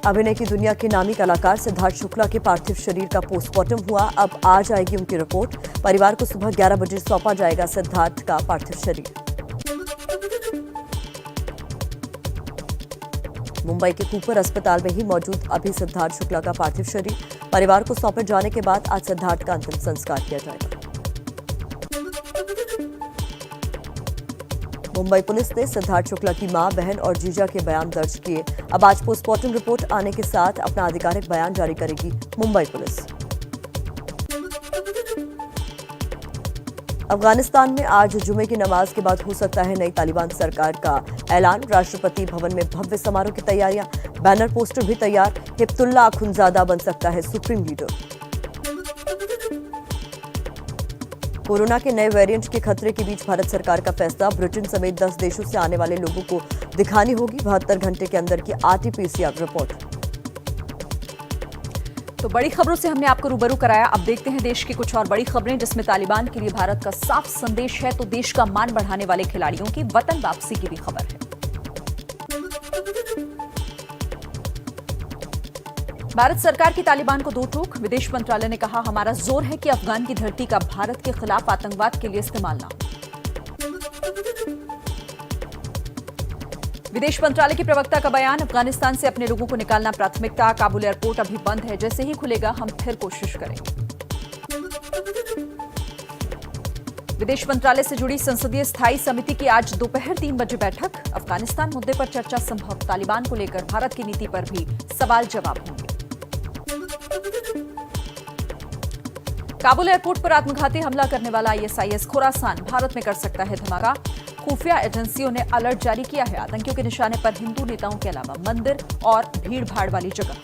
अभिनय की दुनिया के नामी कलाकार सिद्धार्थ शुक्ला के पार्थिव शरीर का पोस्टमार्टम हुआ। अब आज आएगी उनकी रिपोर्ट। परिवार को सुबह 11 बजे सौंपा जाएगा सिद्धार्थ का पार्थिव शरीर। मुंबई के कूपर अस्पताल में ही मौजूद अभी सिद्धार्थ शुक्ला का पार्थिव शरीर परिवार को सौंपे जाने के बाद आज सिद्धार्थ का अंतिम संस्कार किया जाएगा। मुंबई पुलिस ने सिद्धार्थ शुक्ला की मां, बहन और जीजा के बयान दर्ज किए। अब आज पोस्टमार्टम रिपोर्ट आने के साथ अपना आधिकारिक बयान जारी करेगी मुंबई पुलिस। अफगानिस्तान में आज जुमे की नमाज के बाद हो सकता है नई तालिबान सरकार का ऐलान। राष्ट्रपति भवन में भव्य समारोह की तैयारियां, बैनर पोस्टर भी तैयार। हिब्तुल्लाह अखुंजादा बन सकता है सुप्रीम लीडर। कोरोना के नए वेरिएंट के खतरे के बीच भारत सरकार का फैसला। ब्रिटेन समेत 10 देशों से आने वाले लोगों को दिखानी होगी 72 घंटे के अंदर की आरटी-पीसीआर रिपोर्ट। तो बड़ी खबरों से हमने आपको रूबरू कराया। अब देखते हैं देश की कुछ और बड़ी खबरें, जिसमें तालिबान के लिए भारत का साफ संदेश है, तो देश का मान बढ़ाने वाले खिलाड़ियों की वतन वापसी की भी खबर है। भारत सरकार की तालिबान को दो टोक। विदेश मंत्रालय ने कहा, हमारा जोर है कि अफगान की धरती का भारत के खिलाफ आतंकवाद के लिए इस्तेमाल ना हो। विदेश मंत्रालय की प्रवक्ता का बयान, अफगानिस्तान से अपने लोगों को निकालना प्राथमिकता। काबुल एयरपोर्ट अभी बंद है, जैसे ही खुलेगा हम फिर कोशिश करेंगे। विदेश मंत्रालय से जुड़ी संसदीय स्थायी समिति की आज दोपहर 3 बजे बैठक। अफगानिस्तान मुद्दे पर चर्चा संभव। तालिबान को लेकर भारत की नीति पर भी सवाल जवाब होंगे। काबुल एयरपोर्ट पर आत्मघाती हमला करने वाला आईएसआईएस खुरासान भारत में कर सकता है धमाका। खुफिया एजेंसियों ने अलर्ट जारी किया है। आतंकियों के निशाने पर हिंदू नेताओं के अलावा मंदिर और भीड़ भाड़ वाली जगह।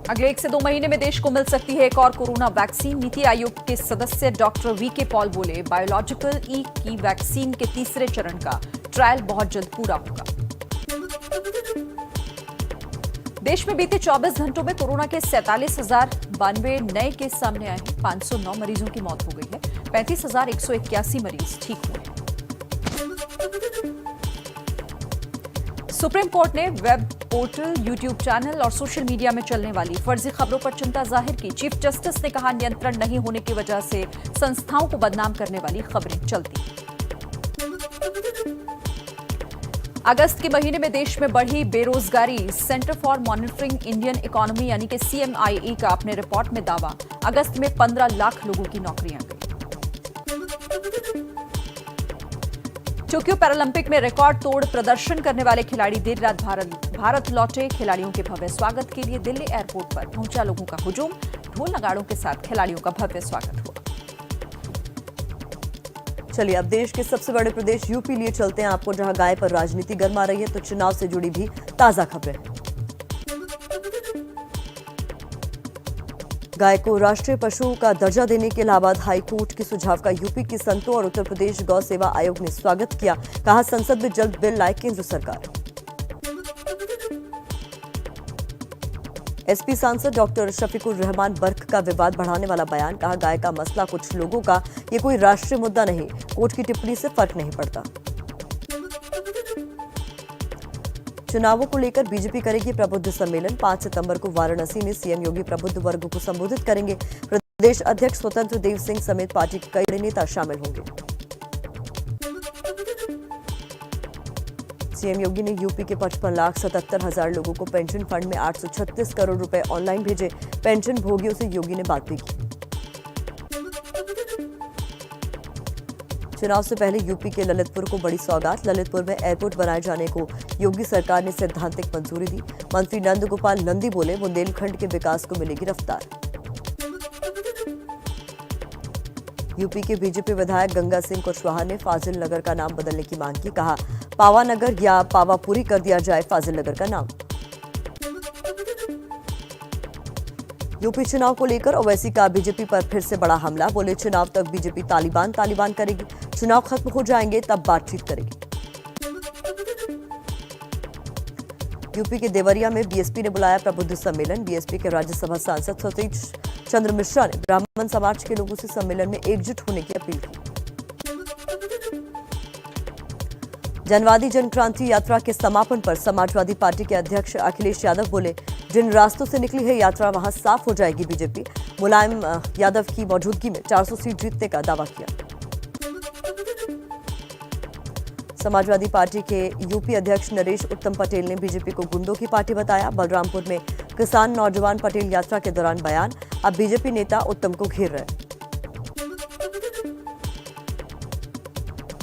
अगले 1 से 2 महीने में देश को मिल सकती है एक और कोरोना वैक्सीन। नीति आयोग के सदस्य डॉक्टर वीके पॉल बोले, बायोलॉजिकल ई की वैक्सीन के तीसरे चरण का ट्रायल बहुत जल्द पूरा होगा। देश में बीते 24 घंटों में कोरोना के 47,092 नए केस सामने आए हैं। 509 मरीजों की मौत हो गई है। 35,181 मरीज ठीक हुए हैं। सुप्रीम कोर्ट ने वेब पोर्टल, यूट्यूब चैनल और सोशल मीडिया में चलने वाली फर्जी खबरों पर चिंता जाहिर की। चीफ जस्टिस ने कहा, नियंत्रण नहीं होने की वजह से संस्थाओं को बदनाम करने वाली खबरें चलती। अगस्त के महीने में देश में बढ़ी बेरोजगारी। Centre for monitoring Indian economy यानी कि CMIE का अपने रिपोर्ट में दावा, अगस्त में 15 लाख लोगों की नौकरियां गई। टोक्यो पैरालंपिक में रिकॉर्ड तोड़ प्रदर्शन करने वाले खिलाड़ी देर रात भारत लौटे। खिलाड़ियों के भव्य स्वागत के लिए दिल्ली एयरपोर्ट पर पहुंचा लोगों का हुजूम। ढोल नगाड़ों के साथ खिलाड़ियों का भव्य स्वागत हुआ। चलिए अब देश के सबसे बड़े प्रदेश यूपी लिए चलते हैं आपको, जहां गाय पर राजनीति गर्मा रही है, तो चुनाव से जुड़ी भी ताजा खबरें। गाय को राष्ट्रीय पशु का दर्जा देने के इलाहाबाद हाईकोर्ट के सुझाव का यूपी के संतों और उत्तर प्रदेश गौ सेवा आयोग ने स्वागत किया। कहा, संसद में जल्द बिल लाए केंद्र सरकार। एसपी सांसद डॉक्टर शफीकुर रहमान बर्क का विवाद बढ़ाने वाला बयान। कहा, गाय का मसला कुछ लोगों का, ये कोई राष्ट्रीय मुद्दा नहीं। कोर्ट की टिप्पणी से फर्क नहीं पड़ता। चुनावों को लेकर बीजेपी करेगी प्रबुद्ध सम्मेलन। 5 सितंबर को वाराणसी में सीएम योगी प्रबुद्ध वर्ग को संबोधित करेंगे। प्रदेश अध्यक्ष स्वतंत्र देव सिंह समेत पार्टी के कई नेता शामिल होंगे। सीएम योगी ने यूपी के 55,77,000 लोगों को पेंशन फंड में 836 करोड़ रुपए ऑनलाइन भेजे। पेंशन भोगियों से योगी ने बात भी की। चुनाव से पहले यूपी के ललितपुर को बड़ी सौगात। ललितपुर में एयरपोर्ट बनाए जाने को योगी सरकार ने सैद्धांतिक मंजूरी दी। मंत्री नंद गोपाल नंदी बोले, बुंदेलखंड के विकास को मिलेगी रफ्तार। यूपी के बीजेपी विधायक गंगा सिंह कुशवाहा ने फाजिल नगर का नाम बदलने की मांग की। कहा, पावा नगर या पावापुरी कर दिया जाए फाजिल नगर का नाम। यूपी चुनाव को लेकर ओवैसी का बीजेपी पर फिर से बड़ा हमला। बोले, चुनाव तक बीजेपी तालिबान करेगी, चुनाव खत्म हो जाएंगे तब बातचीत करेगी। यूपी के देवरिया में बीएसपी ने बुलाया प्रबुद्ध सम्मेलन। बीएसपी के राज्यसभा सांसद सतीश चंद्र मिश्रा ने ब्राह्मण समाज के लोगों से सम्मेलन में एकजुट होने की अपील की। जनवादी जनक्रांति यात्रा के समापन पर समाजवादी पार्टी के अध्यक्ष अखिलेश यादव बोले, जिन रास्तों से निकली है यात्रा वहां साफ हो जाएगी बीजेपी। मुलायम यादव की मौजूदगी में 400 सीट जीतने का दावा किया। समाजवादी पार्टी के यूपी अध्यक्ष नरेश उत्तम पटेल ने बीजेपी को गुंडों की पार्टी बताया। बलरामपुर में किसान नौजवान पटेल यात्रा के दौरान बयान, अब बीजेपी नेता उत्तम को घेर रहे।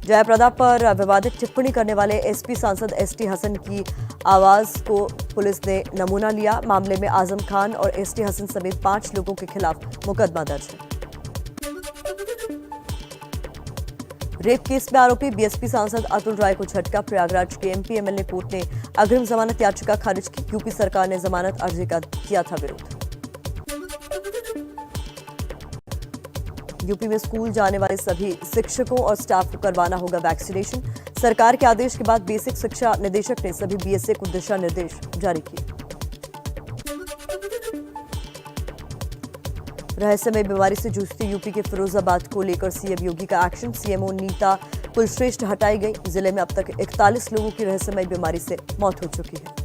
जयप्रदा पर विवादित टिप्पणी करने वाले एसपी सांसद एसटी हसन की आवाज को पुलिस ने नमूना लिया। मामले में आजम खान और एसटी हसन समेत 5 लोगों के खिलाफ मुकदमा दर्ज है। रेप केस में आरोपी बीएसपी सांसद अतुल राय को झटका। प्रयागराज के एमपी एमएलए कोर्ट ने अग्रिम जमानत याचिका खारिज की। यूपी सरकार ने जमानत अर्जी का किया था विरोध। यूपी में स्कूल जाने वाले सभी शिक्षकों और स्टाफ को करवाना होगा वैक्सीनेशन। सरकार के आदेश के बाद बेसिक शिक्षा निदेशक ने सभी बीएसए को दिशा निर्देश जारी किए। रहस्यमय बीमारी से जूझती यूपी के फिरोजाबाद को लेकर सीएम योगी का एक्शन। सीएमओ नीता कुलश्रेष्ठ हटाई गई। जिले में अब तक 41 लोगों की रहस्यमय बीमारी से मौत हो चुकी है।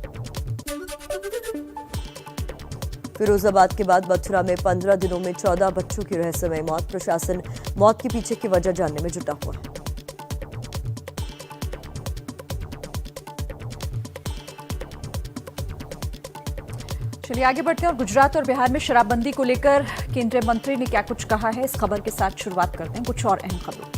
फिरोजाबाद के बाद मथुरा में 15 दिनों में 14 बच्चों की रहस्यमय मौत। प्रशासन मौत के पीछे की वजह जानने में जुटा हुआ है। चलिए आगे बढ़ते हैं और गुजरात और बिहार में शराबबंदी को लेकर केंद्रीय मंत्री ने क्या कुछ कहा है, इस खबर के साथ शुरुआत करते हैं कुछ और अहम खबरों।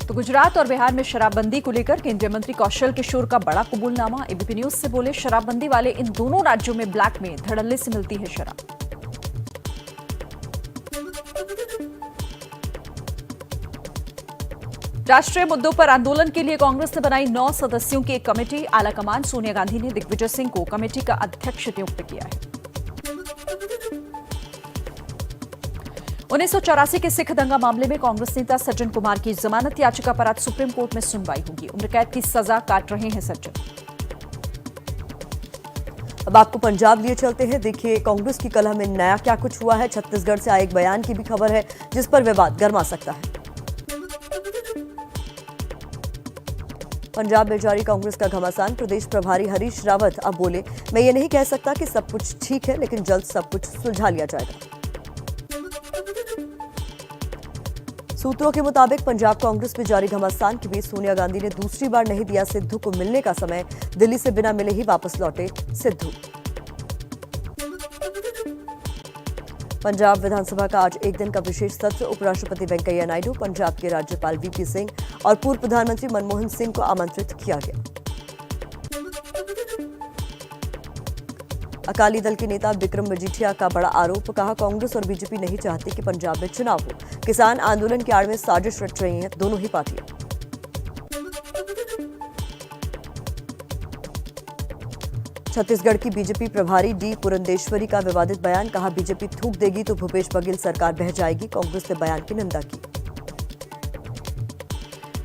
तो गुजरात और बिहार में शराबबंदी को लेकर केंद्रीय मंत्री कौशल किशोर का बड़ा कबूलनामा। एबीपी न्यूज से बोले, शराबबंदी वाले इन दोनों राज्यों में ब्लैक में धड़ल्ले से मिलती है शराब। राष्ट्रीय मुद्दों पर आंदोलन के लिए कांग्रेस ने बनाई 9 सदस्यों की एक कमेटी। आलाकमान सोनिया गांधी ने दिग्विजय सिंह को कमेटी का अध्यक्ष नियुक्त किया है। 1984 के सिख दंगा मामले में कांग्रेस नेता सज्जन कुमार की जमानत याचिका पर आज सुप्रीम कोर्ट में सुनवाई होगी। उम्र कैद की सजा काट रहे हैं सज्जन। अब आपको पंजाब लिए चलते हैं। देखिए कांग्रेस की कलह में नया क्या कुछ हुआ है। छत्तीसगढ़ से आए एक बयान की भी खबर है जिस पर विवाद गर्मा सकता है। पंजाब में जारी कांग्रेस का घमासान। प्रदेश प्रभारी हरीश रावत अब बोले, मैं ये नहीं कह सकता कि सब कुछ ठीक है, लेकिन जल्द सब कुछ सुलझा लिया जाएगा। सूत्रों के मुताबिक पंजाब कांग्रेस में जारी घमासान के बीच सोनिया गांधी ने दूसरी बार नहीं दिया सिद्धू को मिलने का समय। दिल्ली से बिना मिले ही वापस लौटे सिद्धू। पंजाब विधानसभा का आज एक दिन का विशेष सत्र। उपराष्ट्रपति वेंकैया नायडू, पंजाब के राज्यपाल वीपी सिंह और पूर्व प्रधानमंत्री मनमोहन सिंह को आमंत्रित किया गया। अकाली दल के नेता विक्रम मजीठिया का बड़ा आरोप। कहा, कांग्रेस और बीजेपी नहीं चाहती कि पंजाब में चुनाव हो। किसान आंदोलन की आड़ में साजिश रच रही हैं दोनों ही पार्टियां। छत्तीसगढ़ की बीजेपी प्रभारी डी पुरंदेश्वरी का विवादित बयान। कहा, बीजेपी थूक देगी तो भूपेश बघेल सरकार बह जाएगी। कांग्रेस ने बयान की निंदा की।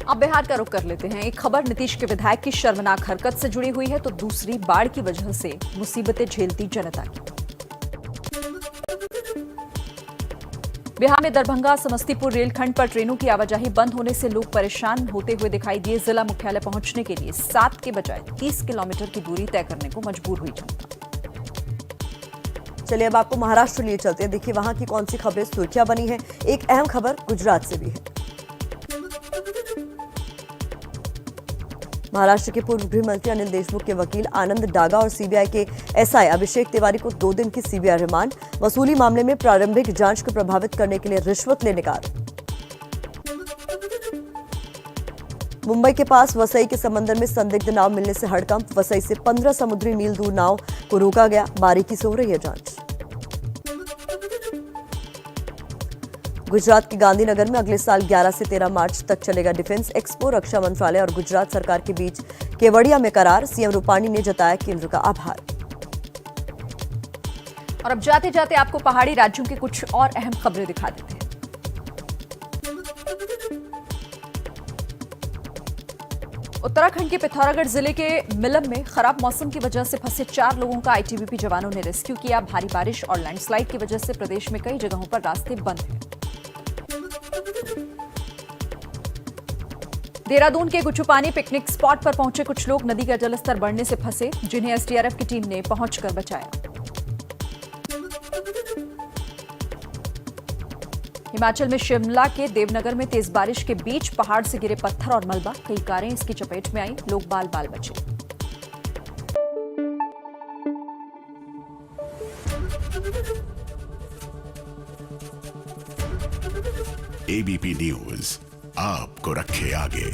अब बिहार का रुख कर लेते हैं। एक खबर नीतीश के विधायक की शर्मनाक हरकत से जुड़ी हुई है तो दूसरी बाढ़ की वजह से मुसीबतें झेलती जनता की। बिहार में दरभंगा समस्तीपुर रेलखंड पर ट्रेनों की आवाजाही बंद होने से लोग परेशान होते हुए दिखाई दिए। जिला मुख्यालय पहुंचने के लिए 7 के बजाय 30 किलोमीटर की दूरी तय करने को मजबूर हुई जनता। चलिए अब आपको महाराष्ट्र लिए चलते हैं। देखिए वहां की कौन सी खबरें सुर्खियां बनी है। एक अहम खबर गुजरात से भी है। महाराष्ट्र के पूर्व गृह मंत्री अनिल देशमुख के वकील आनंद डागा और सीबीआई के एसआई अभिषेक तिवारी को 2 दिन की सीबीआई रिमांड। वसूली मामले में प्रारंभिक जांच को प्रभावित करने के लिए रिश्वत लेने का आरोप। मुंबई के पास वसई के समंदर में संदिग्ध नाव मिलने से हड़कंप। वसई से 15 समुद्री मील दूर नाव को रोका गया। बारीकी से हो रही है जांच। गुजरात के गांधीनगर में अगले साल 11 से 13 मार्च तक चलेगा डिफेंस एक्सपो। रक्षा मंत्रालय और गुजरात सरकार के बीच केवड़िया में करार। सीएम रूपाणी ने जताया केंद्र का आभार। और अब जाते जाते आपको पहाड़ी राज्यों की कुछ और अहम खबरें दिखा देते हैं। उत्तराखंड के पिथौरागढ़ जिले के मिलम में खराब मौसम की वजह से फंसे 4 लोगों का आईटीबीपी जवानों ने रेस्क्यू किया। भारी बारिश और लैंडस्लाइड की वजह से प्रदेश में कई जगहों पर रास्ते बंद हैं। देहरादून के गुच्छुपानी पिकनिक स्पॉट पर पहुंचे कुछ लोग नदी का जलस्तर बढ़ने से फंसे, जिन्हें एसडीआरएफ की टीम ने पहुंचकर बचाया। हिमाचल में शिमला के देवनगर में तेज बारिश के बीच पहाड़ से गिरे पत्थर और मलबा, कई कारें इसकी चपेट में आई, लोग बाल बाल बचे। एबीपी न्यूज आपको रखे आगे।